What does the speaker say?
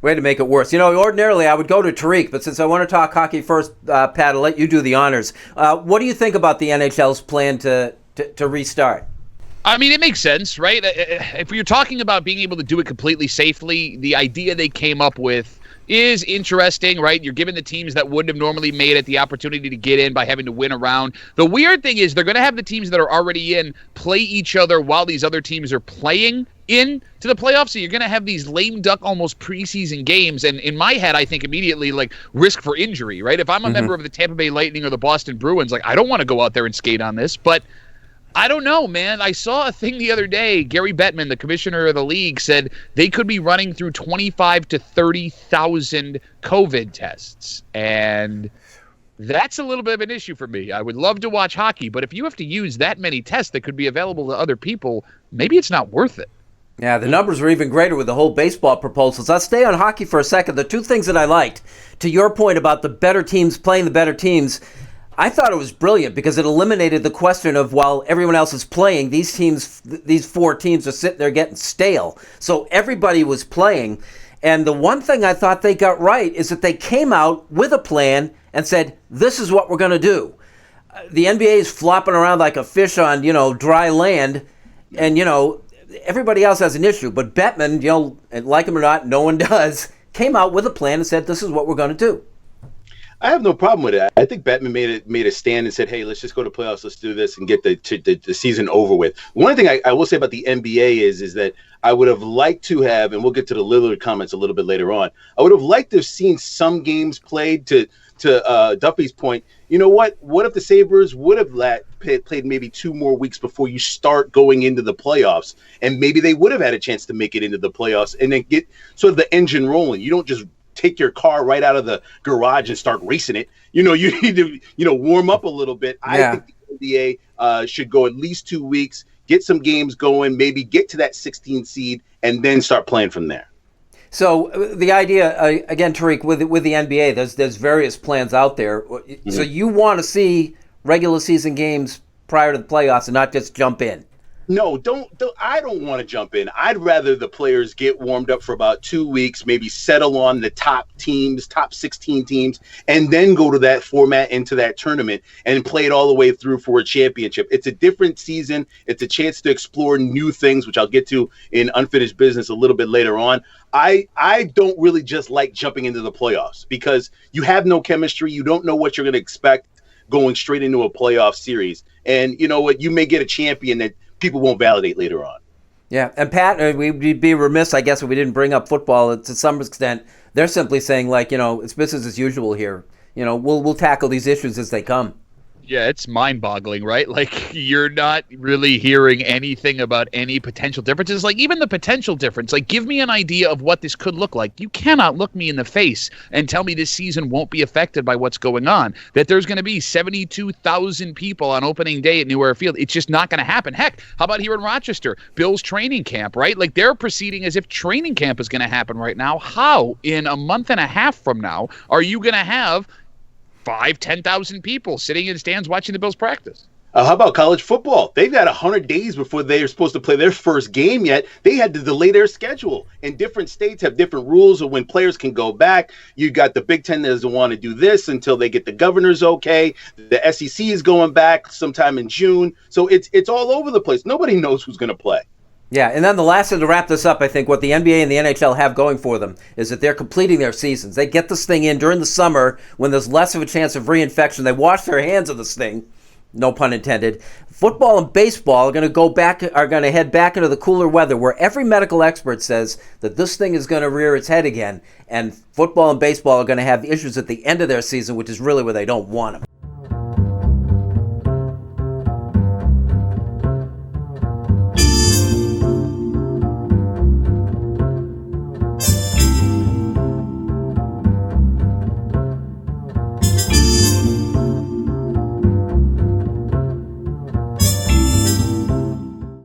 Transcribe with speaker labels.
Speaker 1: Way to make it worse. Ordinarily I would go to Tariq, but since I want to talk hockey first, Pat, I'll let you do the honors. What do you think about the NHL's plan to restart?
Speaker 2: I mean, it makes sense, right? If you're talking about being able to do it completely safely, the idea they came up with is interesting, right? You're giving the teams that wouldn't have normally made it the opportunity to get in by having to win a round. The weird thing is they're going to have the teams that are already in play each other while these other teams are playing in to the playoffs. So you're going to have these lame duck almost preseason games. And in my head, I think immediately like risk for injury, right? If I'm a member of the Tampa Bay Lightning or the Boston Bruins, like I don't want to go out there and skate on this, but I don't know, man. I saw a thing the other day. Gary Bettman, the commissioner of the league, said they could be running through 25 to 30,000 COVID tests. And that's a little bit of an issue for me. I would love to watch hockey, but if you have to use that many tests that could be available to other people, maybe it's not worth it.
Speaker 1: Yeah, the numbers are even greater with the whole baseball proposals. Let's stay on hockey for a second. The two things that I liked, to your point about the better teams playing the better teams, I thought it was brilliant because it eliminated the question of while everyone else is playing, these four teams are sitting there getting stale. So everybody was playing. And the one thing I thought they got right is that they came out with a plan and said, this is what we're going to do. The NBA is flopping around like a fish on, dry land. And, everybody else has an issue. But Bettman, like him or not, no one does, came out with a plan and said, this is what we're going to do.
Speaker 3: I have no problem with it. I think Bettman made a stand and said, hey, let's just go to playoffs. Let's do this and get the season over with. One thing I will say about the NBA is that I would have liked to have, and we'll get to the Lillard comments a little bit later on, I would have liked to have seen some games played to Duffy's point. You know what? What if the Sabres would have played maybe 2 more weeks before you start going into the playoffs? And maybe they would have had a chance to make it into the playoffs and then get sort of the engine rolling. You don't just take your car right out of the garage and start racing it. You need to, warm up a little bit.
Speaker 1: Yeah.
Speaker 3: I think the NBA should go at least 2 weeks, get some games going, maybe get to that 16 seed, and then start playing from there.
Speaker 1: So the idea, again, Tariq, with the NBA, there's various plans out there. Mm-hmm. So you want to see regular season games prior to the playoffs and not just jump in.
Speaker 3: No, don't. I don't want to jump in. I'd rather the players get warmed up for about 2 weeks, maybe settle on the top teams, top 16 teams, and then go to that format into that tournament and play it all the way through for a championship. It's a different season. It's a chance to explore new things, which I'll get to in Unfinished Business a little bit later on. I don't really just like jumping into the playoffs because you have no chemistry. You don't know what you're going to expect going straight into a playoff series. And you know what? You may get a champion that people won't validate later on.
Speaker 1: Yeah, and Pat, we'd be remiss, I guess, if we didn't bring up football. To some extent, they're simply saying, it's business as usual here. We'll tackle these issues as they come.
Speaker 2: Yeah, it's mind-boggling, right? Like, you're not really hearing anything about any potential differences. Like, even the potential difference, like, give me an idea of what this could look like. You cannot look me in the face and tell me this season won't be affected by what's going on, that there's going to be 72,000 people on opening day at New Era Field. It's just not going to happen. Heck, how about here in Rochester? Bill's training camp, right? Like, they're proceeding as if training camp is going to happen right now. How, in a month and a half from now, are you going to have 10,000 people sitting in stands watching the Bills practice?
Speaker 3: How about college football? They've got 100 days before they are supposed to play their first game yet. They had to delay their schedule. And different states have different rules of when players can go back. You got the Big Ten that doesn't want to do this until they get the governor's okay. The SEC is going back sometime in June. So it's all over the place. Nobody knows who's going to play.
Speaker 1: Yeah, and then the last thing to wrap this up, I think what the NBA and the NHL have going for them is that they're completing their seasons. They get this thing in during the summer when there's less of a chance of reinfection. They wash their hands of this thing, no pun intended. Football and baseball are going to head back into the cooler weather where every medical expert says that this thing is going to rear its head again, and football and baseball are going to have issues at the end of their season, which is really where they don't want them.